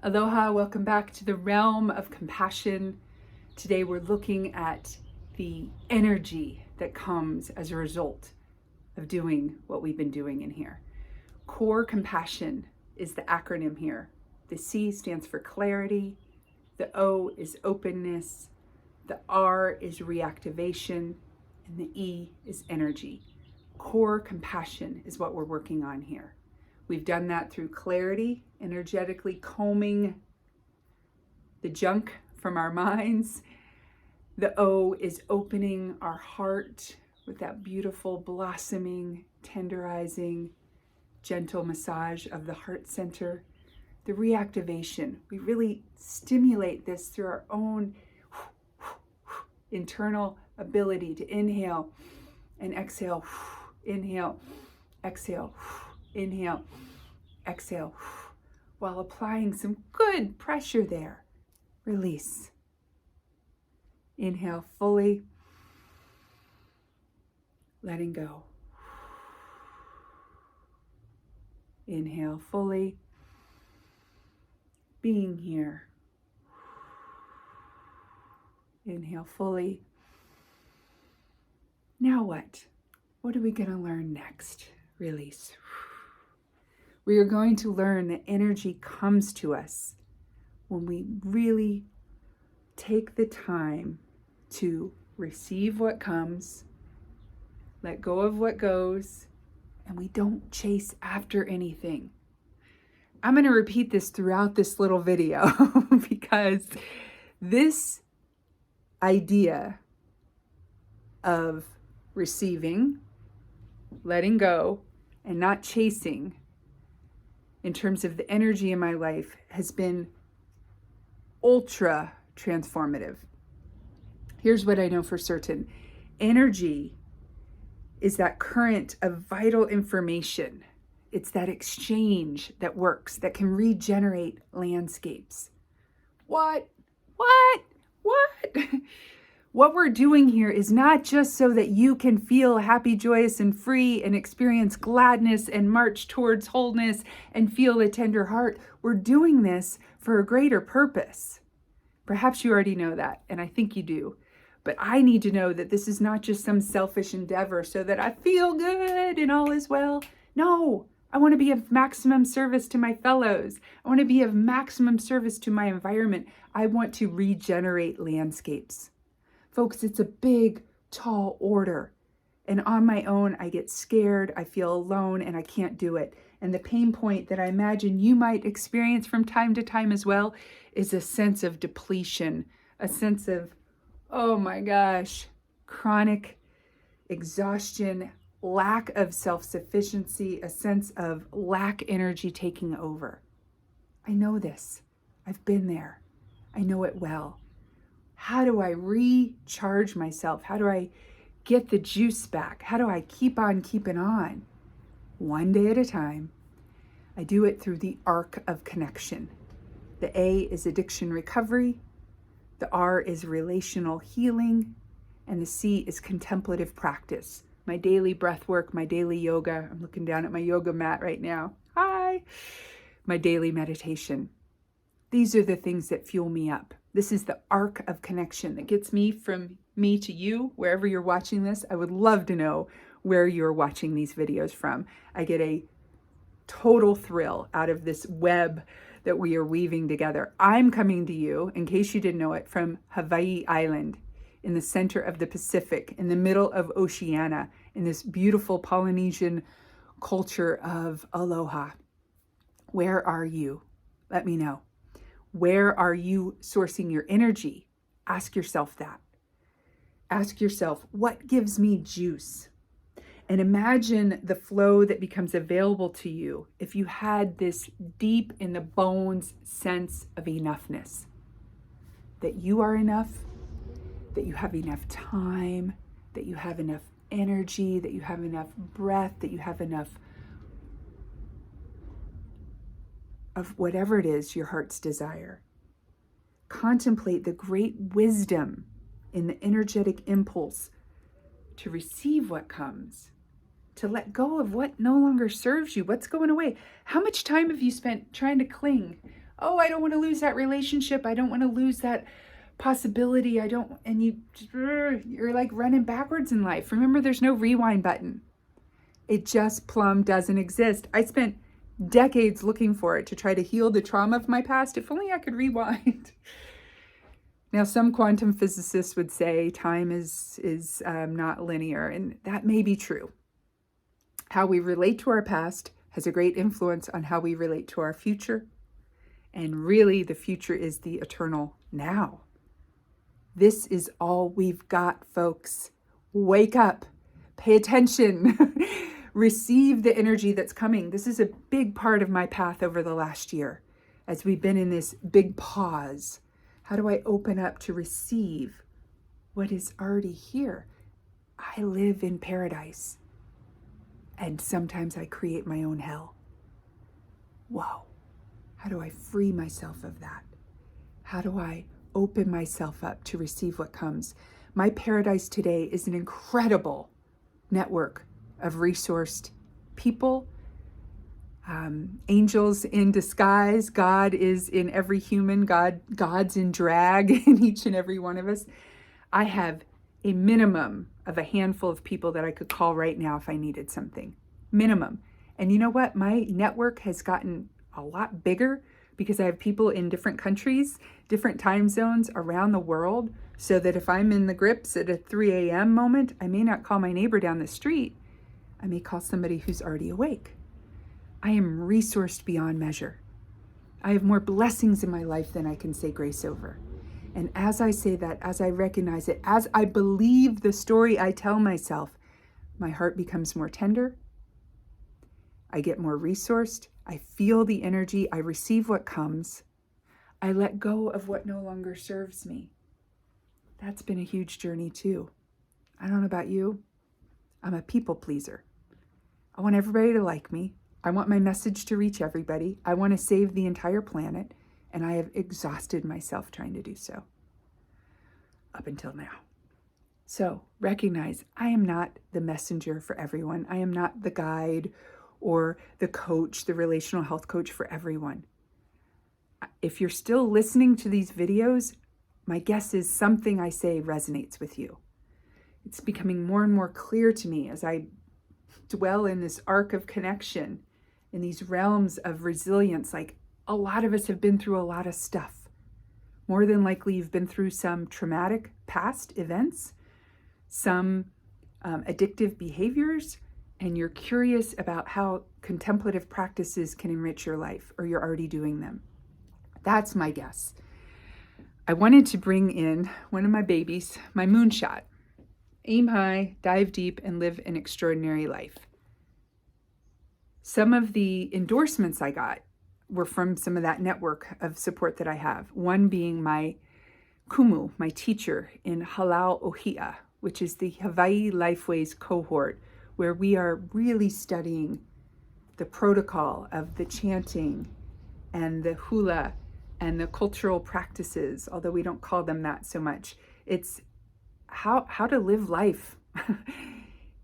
Aloha, welcome back to the realm of compassion. Today we're looking at the energy that comes as a result of doing what we've been doing in here. Core compassion is the acronym here. The C stands for clarity, the O is openness, the R is reactivation, and the E is energy. Core compassion is what we're working on here. We've done that through clarity, energetically combing the junk from our minds. The O is opening our heart with that beautiful, blossoming, tenderizing, gentle massage of the heart center. The reactivation, we really stimulate this through our own internal ability to inhale and exhale, inhale, exhale, inhale, exhale, while applying some good pressure there. Release. Inhale fully, letting go. Inhale fully, being here. Inhale fully. Now what? What are we going to learn next? Release. We are going to learn that energy comes to us when we really take the time to receive what comes, let go of what goes, and we don't chase after anything. I'm going to repeat this throughout this little video because this idea of receiving, letting go, and not chasing in terms of the energy in my life has been ultra transformative. Here's what I know for certain. Energy is that current of vital information. It's that exchange that works, that can regenerate landscapes. What? What we're doing here is not just so that you can feel happy, joyous, and free and experience gladness and march towards wholeness and feel a tender heart. We're doing this for a greater purpose. Perhaps you already know that, and I think you do. But I need to know that this is not just some selfish endeavor so that I feel good and all is well. No, I want to be of maximum service to my fellows. I want to be of maximum service to my environment. I want to regenerate landscapes. Folks, it's a big, tall order. And on my own, I get scared, I feel alone, and I can't do it. And the pain point that I imagine you might experience from time to time as well is a sense of depletion, a sense of, oh my gosh, chronic exhaustion, lack of self-sufficiency, a sense of lack energy taking over. I know this. I've been there. I know it well. How do I recharge myself? How do I get the juice back? How do I keep on keeping on? One day at a time. I do it through the arc of connection. The A is addiction recovery. The R is relational healing. And the C is contemplative practice. My daily breath work, my daily yoga. I'm looking down at my yoga mat right now. Hi. My daily meditation. These are the things that fuel me up. This is the arc of connection that gets me from me to you, wherever you're watching this. I would love to know where you're watching these videos from. I get a total thrill out of this web that we are weaving together. I'm coming to you, in case you didn't know it, from Hawaii Island, in the center of the Pacific, in the middle of Oceania, in this beautiful Polynesian culture of aloha. Where are you? Let me know. Where are you sourcing your energy? Ask yourself that. Ask yourself, what gives me juice? And imagine the flow that becomes available to you if you had this deep in the bones sense of enoughness. That you are enough, that you have enough time, that you have enough energy, that you have enough breath, that you have enough of whatever it is your heart's desire. Contemplate the great wisdom in the energetic impulse to receive what comes, to let go of what no longer serves you, what's going away. How much time have you spent trying to cling Oh, I don't want to lose that relationship. I don't want to lose that possibility. And you're like running backwards in life. Remember, there's no rewind button. It just plumb doesn't exist. I spent decades looking for it to try to heal the trauma of my past. If only I could rewind. Now, some quantum physicists would say time is not linear, and that may be true. How we relate to our past has a great influence on how we relate to our future. And really, the future is the eternal now. This is all we've got, folks. Wake up, pay attention, receive the energy that's coming. This is a big part of my path over the last year as we've been in this big pause. How do I open up to receive what is already here? I live in paradise, and sometimes I create my own hell. Whoa. How do I free myself of that? How do I open myself up to receive what comes? My paradise today is an incredible network of resourced people, angels in disguise. God is in every human. God's in drag in each and every one of us. I have a minimum of a handful of people that I could call right now if I needed something. Minimum. And you know what? My network has gotten a lot bigger because I have people in different countries, different time zones around the world, so that if I'm in the grips at a 3 a.m. moment, I may not call my neighbor down the street. I may call somebody who's already awake. I am resourced beyond measure. I have more blessings in my life than I can say grace over. And as I say that, as I recognize it, as I believe the story I tell myself, my heart becomes more tender. I get more resourced. I feel the energy. I receive what comes. I let go of what no longer serves me. That's been a huge journey too. I don't know about you. I'm a people pleaser. I want everybody to like me. I want my message to reach everybody. I want to save the entire planet. And I have exhausted myself trying to do so up until now. So recognize I am not the messenger for everyone. I am not the guide or the coach, the relational health coach for everyone. If you're still listening to these videos, my guess is something I say resonates with you. It's becoming more and more clear to me as I dwell in this arc of connection, in these realms of resilience. Like, a lot of us have been through a lot of stuff. More than likely, you've been through some traumatic past events, some addictive behaviors, and you're curious about how contemplative practices can enrich your life, or you're already doing them. That's my guess. I wanted to bring in one of my babies, my moonshot. Aim high, dive deep, and live an extraordinary life. Some of the endorsements I got were from some of that network of support that I have. One being my kumu, my teacher in Halal Ohia, which is the Hawaii Lifeways cohort, where we are really studying the protocol of the chanting and the hula and the cultural practices, although we don't call them that so much. It's how to live life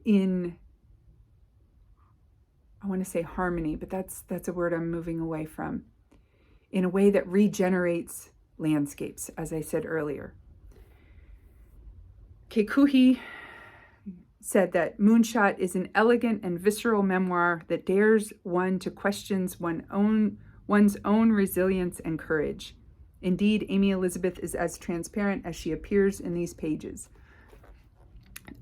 in, I want to say harmony, but that's a word I'm moving away from, in a way that regenerates landscapes, as I said earlier. Kekuhi said that Moonshot is an elegant and visceral memoir that dares one to question one's own resilience and courage. Indeed, Amy Elizabeth is as transparent as she appears in these pages.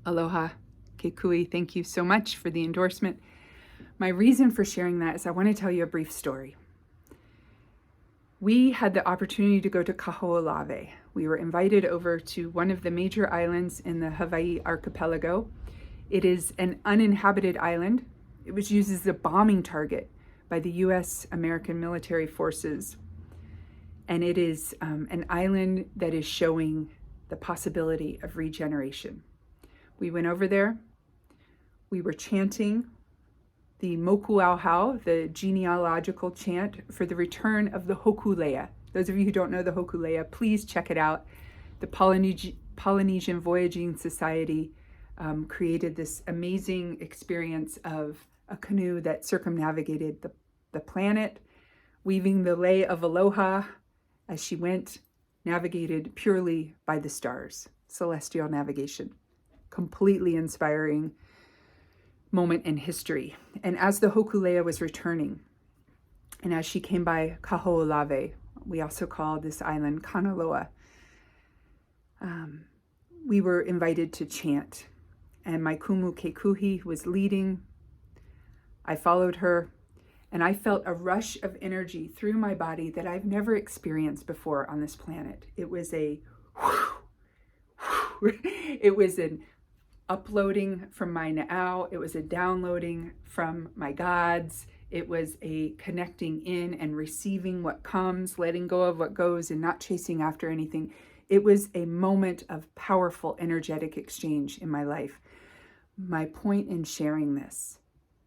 Aloha, Kekui, thank you so much for the endorsement. My reason for sharing that is I want to tell you a brief story. We had the opportunity to go to Kaho'olawe. We were invited over to one of the major islands in the Hawaii archipelago. It is an uninhabited island. It was used as a bombing target by the U.S. American military forces. And it is an island that is showing the possibility of regeneration. We went over there. We were chanting the Mokuauhau, the genealogical chant for the return of the Hokulea. Those of you who don't know the Hokulea, please check it out. The Polynesian Voyaging Society created this amazing experience of a canoe that circumnavigated the planet weaving the lay of aloha as she went, navigated purely by the stars. Celestial navigation. Completely inspiring moment in history. And as the Hokulea was returning, and as she came by Kaho'olawe, we also call this island Kanaloa, we were invited to chant. And my kumu kekuhi was leading. I followed her, and I felt a rush of energy through my body that I've never experienced before on this planet. It was a it was an uploading from my na'au. It was a downloading from my gods. It was a connecting in and receiving what comes, letting go of what goes, and not chasing after anything. It was a moment of powerful energetic exchange in my life. My point in sharing this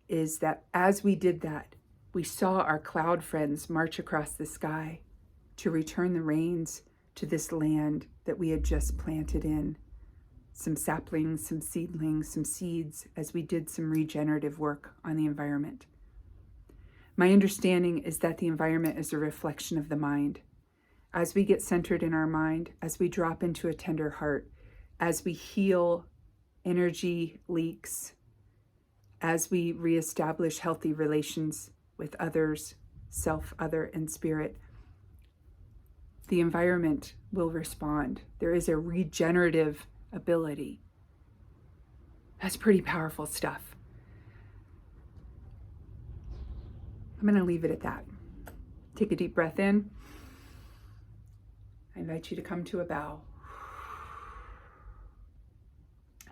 is that as we did that, we saw our cloud friends march across the sky to return the rains to this land that we had just planted in. Some saplings, some seedlings, some seeds, as we did some regenerative work on the environment. My understanding is that the environment is a reflection of the mind. As we get centered in our mind, as we drop into a tender heart, as we heal energy leaks, as we reestablish healthy relations with others, self, other, and spirit, the environment will respond. There is a regenerative ability. That's pretty powerful stuff. I'm going to leave it at that. Take a deep breath in. I invite you to come to a bow.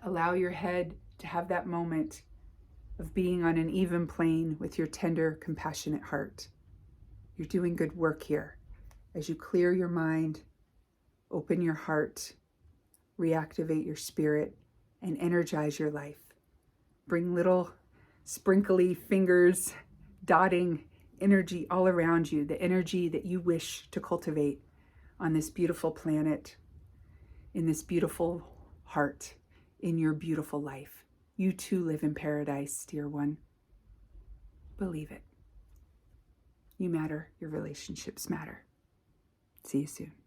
Allow your head to have that moment of being on an even plane with your tender, compassionate heart. You're doing good work here. As you clear your mind, open your heart, reactivate your spirit, and energize your life. Bring little sprinkly fingers, dotting energy all around you, the energy that you wish to cultivate on this beautiful planet, in this beautiful heart, in your beautiful life. You too live in paradise, dear one. Believe it. You matter. Your relationships matter. See you soon.